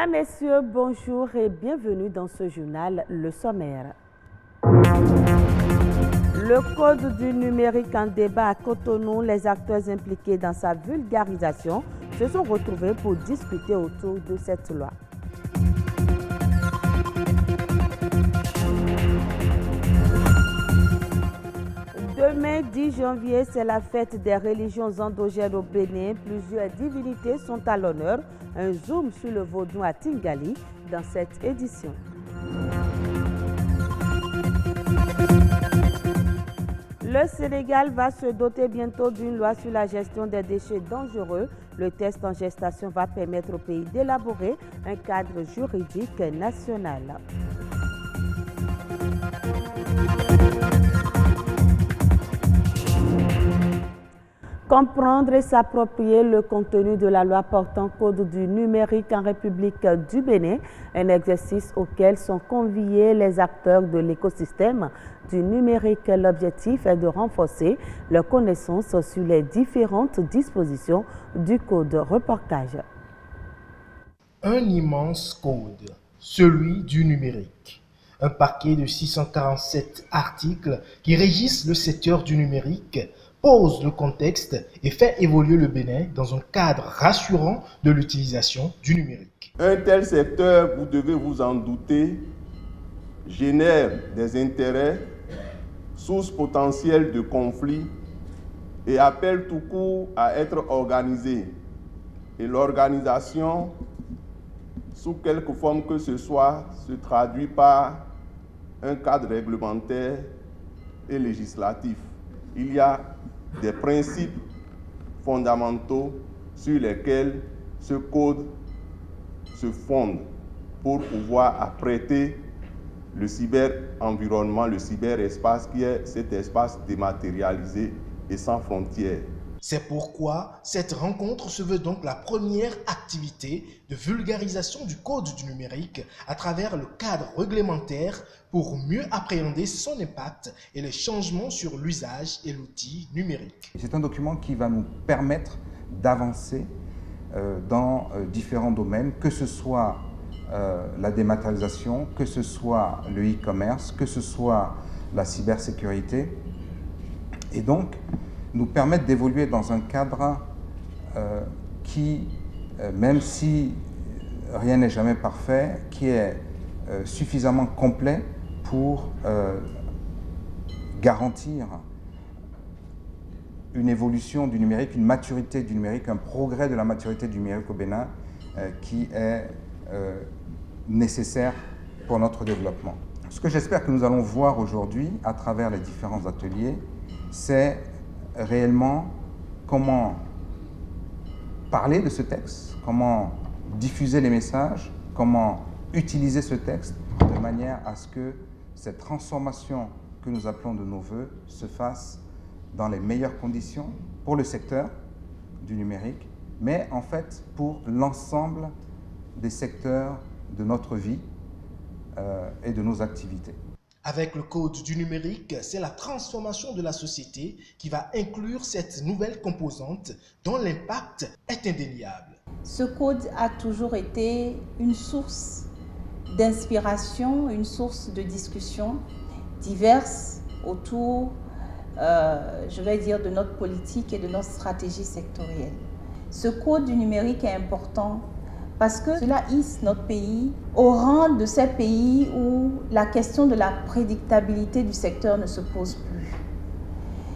Mesdames, Messieurs, bonjour et bienvenue dans ce journal Le Sommaire. Le code du numérique en débat à Cotonou, les acteurs impliqués dans sa vulgarisation se sont retrouvés pour discuter autour de cette loi. Demain 10 janvier, c'est la fête des religions endogènes au Bénin. Plusieurs divinités sont à l'honneur. Un zoom sur le vaudou à Tingali dans cette édition. Le Sénégal va se doter bientôt d'une loi sur la gestion des déchets dangereux. Le test en gestation va permettre au pays d'élaborer un cadre juridique national. Comprendre et s'approprier le contenu de la loi portant code du numérique en République du Bénin, un exercice auquel sont conviés les acteurs de l'écosystème du numérique. L'objectif est de renforcer leur connaissance sur les différentes dispositions du code reportage. Un immense code, celui du numérique. Un paquet de 647 articles qui régissent le secteur du numérique, pose le contexte et fait évoluer le Bénin dans un cadre rassurant de l'utilisation du numérique. Un tel secteur, vous devez vous en douter, génère des intérêts, source potentielle de conflits et appelle tout court à être organisé. Et l'organisation, sous quelque forme que ce soit, se traduit par un cadre réglementaire et législatif. Il y a des principes fondamentaux sur lesquels ce code se fonde pour pouvoir apprêter le cyber-environnement, le cyberespace qui est cet espace dématérialisé et sans frontières. C'est pourquoi cette rencontre se veut donc la première activité de vulgarisation du code du numérique à travers le cadre réglementaire pour mieux appréhender son impact et les changements sur l'usage et l'outil numérique. C'est un document qui va nous permettre d'avancer dans différents domaines, que ce soit la dématérialisation, que ce soit le e-commerce, que ce soit la cybersécurité, et donc nous permettre d'évoluer dans un cadre qui, même si rien n'est jamais parfait, qui est suffisamment complet pour garantir une évolution du numérique, une maturité du numérique, un progrès de la maturité du numérique au Bénin qui est nécessaire pour notre développement. Ce que j'espère que nous allons voir aujourd'hui à travers les différents ateliers, c'est réellement comment parler de ce texte, comment diffuser les messages, comment utiliser ce texte de manière à ce que cette transformation que nous appelons de nos voeux se fasse dans les meilleures conditions pour le secteur du numérique, mais en fait pour l'ensemble des secteurs de notre vie et de nos activités. Avec le code du numérique, c'est la transformation de la société qui va inclure cette nouvelle composante dont l'impact est indéniable. Ce code a toujours été une source d'inspiration, une source de discussion diverses autour, je vais dire, de notre politique et de notre stratégie sectorielle. Ce code du numérique est important parce que cela hisse notre pays au rang de ces pays où la question de la prédictabilité du secteur ne se pose plus.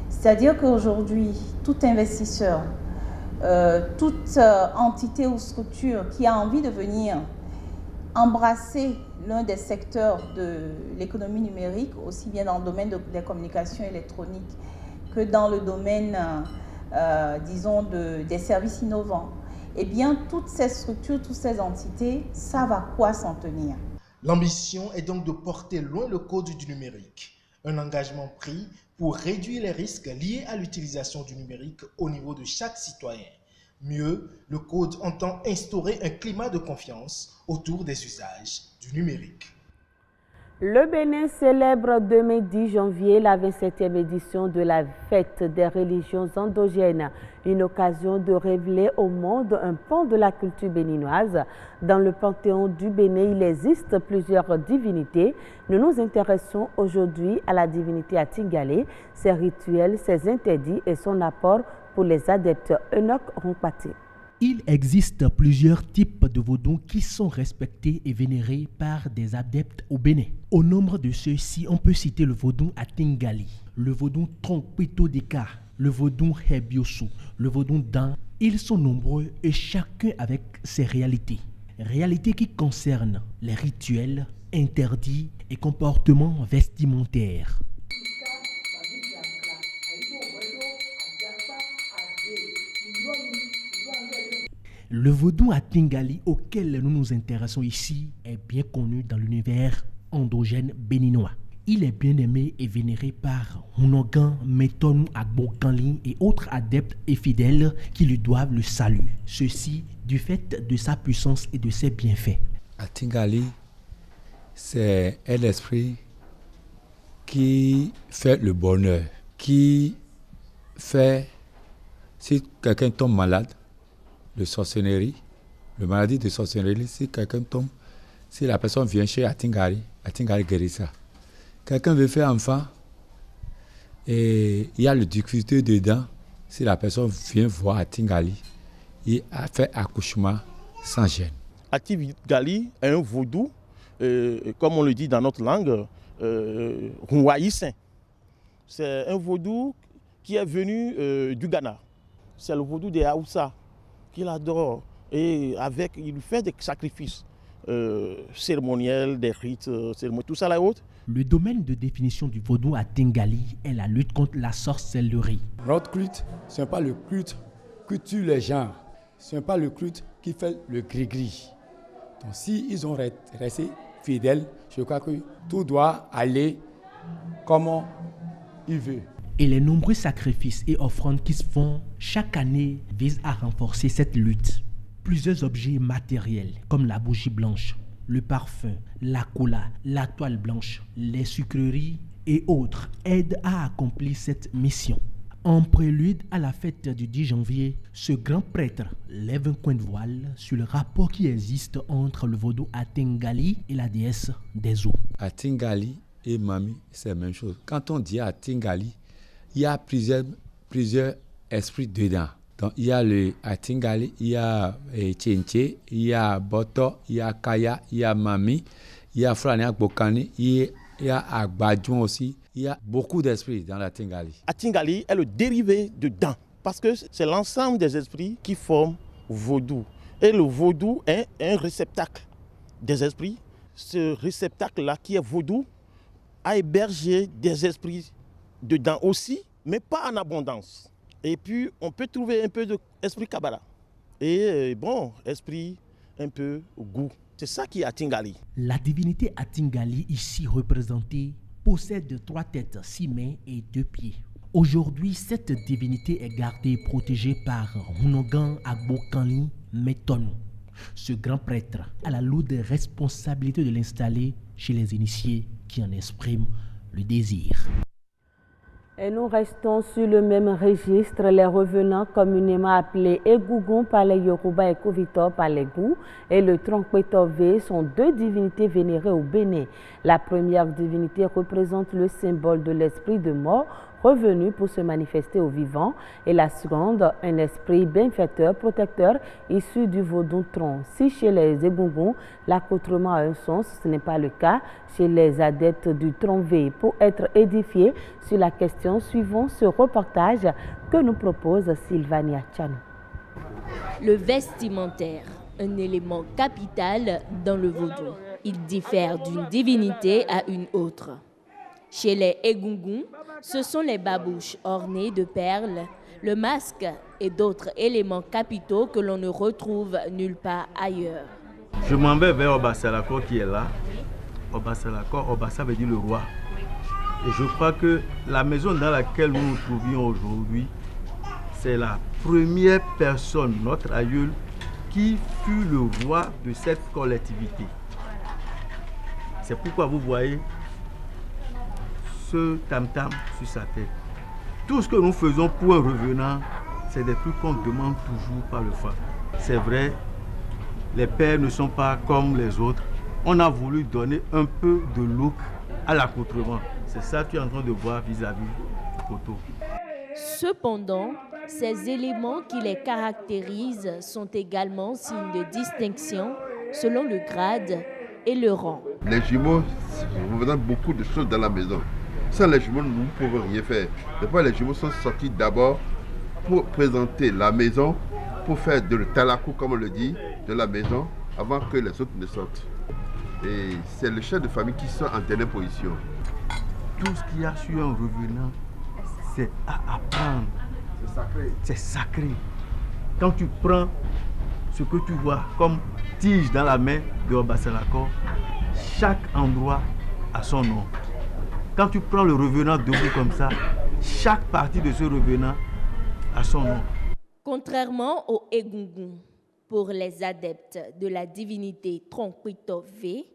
C'est-à-dire qu'aujourd'hui, tout investisseur, toute entité ou structure qui a envie de venir embrasser l'un des secteurs de l'économie numérique, aussi bien dans le domaine des communications électroniques que dans le domaine, disons, des services innovants, eh bien, toutes ces structures, toutes ces entités savent à quoi s'en tenir. L'ambition est donc de porter loin le code du numérique, un engagement pris pour réduire les risques liés à l'utilisation du numérique au niveau de chaque citoyen. Mieux, le code entend instaurer un climat de confiance autour des usages du numérique. Le Bénin célèbre demain 10 janvier la 27e édition de la fête des religions endogènes, une occasion de révéler au monde un pan de la culture béninoise. Dans le panthéon du Bénin, il existe plusieurs divinités. Nous nous intéressons aujourd'hui à la divinité Atingale, ses rituels, ses interdits et son apport pour les adeptes. Enoch Rompati. Il existe plusieurs types de vaudou qui sont respectés et vénérés par des adeptes au Bénin. Au nombre de ceux-ci, on peut citer le vaudou Atingali, le vaudou Trompito Deka, le vaudou Hebiosu, le vaudou Dan. Ils sont nombreux et chacun avec ses réalités. Réalités qui concernent les rituels, interdits et comportements vestimentaires. Le vaudou Atingali auquel nous nous intéressons ici est bien connu dans l'univers endogène béninois. Il est bien aimé et vénéré par Hunogan, Metonu Agbokanli et autres adeptes et fidèles qui lui doivent le salut. Ceci du fait de sa puissance et de ses bienfaits. Atingali, c'est un esprit qui fait le bonheur, qui fait, si quelqu'un tombe malade, de sorcellerie, le maladie de sorcellerie, si quelqu'un tombe, si la personne vient chez Atingali, Atingali guérit ça. Quelqu'un veut faire enfant et il y a le difficulté dedans, si la personne vient voir Atingali, il a fait accouchement sans gêne. Atingali est un vaudou, comme on le dit dans notre langue, Rouaïssin. C'est un vaudou qui est venu du Ghana. C'est le vaudou des Haoussa qu'il adore et il fait des sacrifices cérémoniels, des rites, tout ça là haut. Le domaine de définition du vaudou Atingali est la lutte contre la sorcellerie. Notre culte, ce n'est pas le culte qui tue les gens, ce n'est pas le culte qui fait le gris-gris. Donc si ils ont resté fidèles, je crois que tout doit aller comme il veut. Et les nombreux sacrifices et offrandes qui se font chaque année visent à renforcer cette lutte. Plusieurs objets matériels comme la bougie blanche, le parfum, la cola, la toile blanche, les sucreries et autres aident à accomplir cette mission. En prélude à la fête du 10 janvier, ce grand prêtre lève un coin de voile sur le rapport qui existe entre le vaudou Atingali et la déesse des eaux. Atingali et Mami, c'est la même chose. Quand on dit Atingali, il y a plusieurs esprits dedans. Donc, il y a le Atingali, il y a Tchenche, il y a Boto, il y a Kaya, il y a Mami, il y a Frania Bokani, il y a Agbadjon aussi. Il y a beaucoup d'esprits dans l'Atingali. Atingali est le dérivé de Dan, parce que c'est l'ensemble des esprits qui forment vaudou. Et le vaudou est un réceptacle des esprits. Ce réceptacle-là qui est vaudou a hébergé des esprits dedans aussi, mais pas en abondance. Et puis, on peut trouver un peu d'esprit Kabbalah. Et esprit un peu goût. C'est ça qui est Atingali. La divinité Atingali, ici représentée, possède 3 têtes, 6 mains et 2 pieds. Aujourd'hui, cette divinité est gardée et protégée par Hunogan Agbokanli Metonu. Ce grand prêtre a la lourde responsabilité de l'installer chez les initiés qui en expriment le désir. Et nous restons sur le même registre. Les revenants communément appelés Egougon par les Yoruba et Kovitor par les Gou et le Tronkpetove sont 2 divinités vénérées au Bénin. La première divinité représente le symbole de l'esprit de mort revenu pour se manifester aux vivants et la seconde, un esprit bienfaiteur, protecteur, issu du vaudou tronc. Si chez les Egougon, l'accoutrement a un sens, ce n'est pas le cas chez les adeptes du tronc V. Pour être édifiés sur la question, suivons ce reportage que nous propose Sylvania Tchanou. Le vestimentaire, un élément capital dans le vaudou. Il diffère d'une divinité à une autre. Chez les Egougon, ce sont les babouches ornées de perles, le masque et d'autres éléments capitaux que l'on ne retrouve nulle part ailleurs. Je m'en vais vers Obasalako qui est là. Obasa veut dire le roi. Et je crois que la maison dans laquelle nous nous trouvions aujourd'hui, c'est la première personne, notre aïeul, qui fut le roi de cette collectivité. C'est pourquoi vous voyez ce tam-tam sur sa tête. Tout ce que nous faisons pour un revenant, c'est des trucs qu'on demande toujours par le FA. C'est vrai, les pères ne sont pas comme les autres. On a voulu donner un peu de look à l'accoutrement. C'est ça que tu es en train de voir vis-à-vis du poteau. Cependant, ces éléments qui les caractérisent sont également signes de distinction selon le grade et le rang. Les jumeaux représentent beaucoup de choses dans la maison. Sans les jumeaux, nous ne pouvons rien faire. Les jumeaux sont sortis d'abord pour présenter la maison, pour faire de talakou, comme on le dit, de la maison, avant que les autres ne sortent. Et c'est le chef de famille qui sont en dernière position. Tout ce qu'il y a sur un revenant, c'est à apprendre. C'est sacré. C'est sacré. Quand tu prends ce que tu vois comme tige dans la main de Obassalakor, chaque endroit a son nom. Quand tu prends le revenant debout comme ça, chaque partie de ce revenant a son nom. Contrairement au Egungun, pour les adeptes de la divinité Tronkwito V,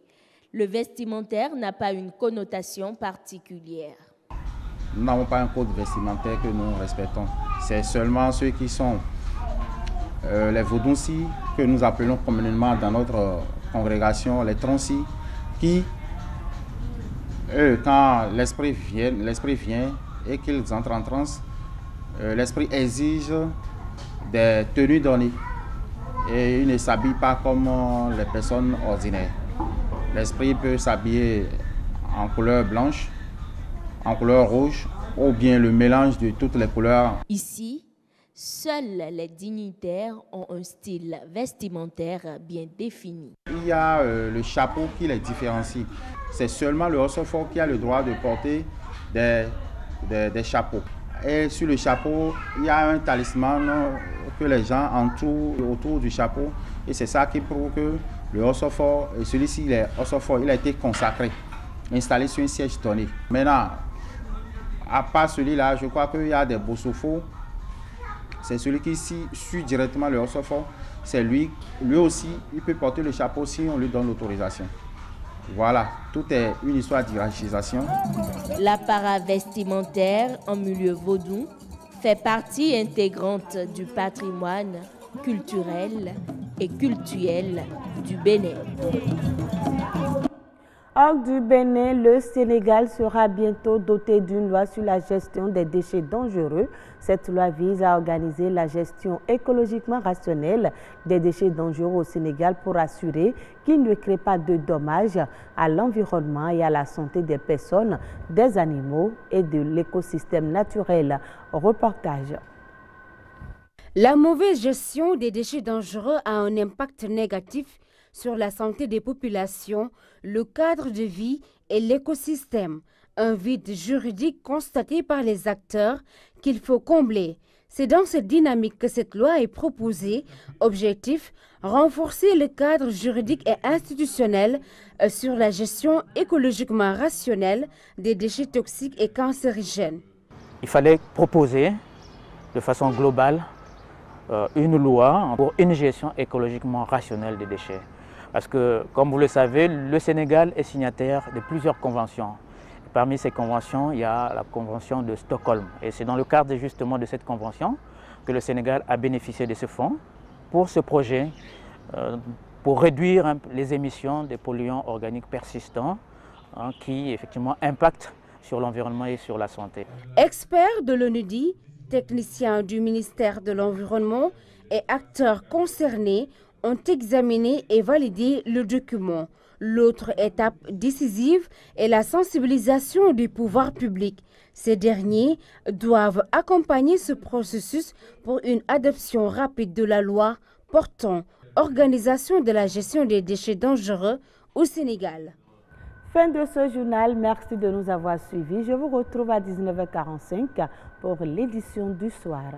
le vestimentaire n'a pas une connotation particulière. Nous n'avons pas un code vestimentaire que nous respectons. C'est seulement ceux qui sont les Vodunsi, que nous appelons communément dans notre congrégation les Tronsi, qui, eux, quand l'esprit vient et qu'ils entrent en transe, l'esprit exige des tenues données et ils ne s'habillent pas comme les personnes ordinaires. L'esprit peut s'habiller en couleur blanche, en couleur rouge ou bien le mélange de toutes les couleurs. Ici, seuls les dignitaires ont un style vestimentaire bien défini. Il y a le chapeau qui les différencie. C'est seulement le Osofo qui a le droit de porter des chapeaux. Et sur le chapeau, il y a un talisman que les gens entourent autour du chapeau. Et c'est ça qui prouve que le Osofo, celui-ci, il a été consacré, installé sur un siège donné. Maintenant, à part celui-là, je crois qu'il y a des Bosofo. C'est celui qui suit directement le Osofo. C'est lui aussi, il peut porter le chapeau si on lui donne l'autorisation. Voilà, tout est une histoire d'hierarchisation. L'apparat vestimentaire en milieu vaudou fait partie intégrante du patrimoine culturel et cultuel du Bénin. Hors du Bénin, le Sénégal sera bientôt doté d'une loi sur la gestion des déchets dangereux. Cette loi vise à organiser la gestion écologiquement rationnelle des déchets dangereux au Sénégal pour assurer qu'ils ne créent pas de dommages à l'environnement et à la santé des personnes, des animaux et de l'écosystème naturel. Reportage. La mauvaise gestion des déchets dangereux a un impact négatif sur la santé des populations, le cadre de vie et l'écosystème. Un vide juridique constaté par les acteurs qu'il faut combler. C'est dans cette dynamique que cette loi est proposée. Objectif, renforcer le cadre juridique et institutionnel sur la gestion écologiquement rationnelle des déchets toxiques et cancérigènes. Il fallait proposer de façon globale une loi pour une gestion écologiquement rationnelle des déchets. Parce que, comme vous le savez, le Sénégal est signataire de plusieurs conventions. Et parmi ces conventions, il y a la convention de Stockholm. Et c'est dans le cadre justement de cette convention que le Sénégal a bénéficié de ce fonds pour ce projet, pour réduire les émissions des polluants organiques persistants qui effectivement impactent sur l'environnement et sur la santé. Experts de l'ONUDI, techniciens du ministère de l'Environnement et acteurs concernés ont examiné et validé le document. L'autre étape décisive est la sensibilisation des pouvoirs publics. Ces derniers doivent accompagner ce processus pour une adoption rapide de la loi portant organisation de la gestion des déchets dangereux au Sénégal. Fin de ce journal, merci de nous avoir suivis. Je vous retrouve à 19h45 pour l'édition du soir.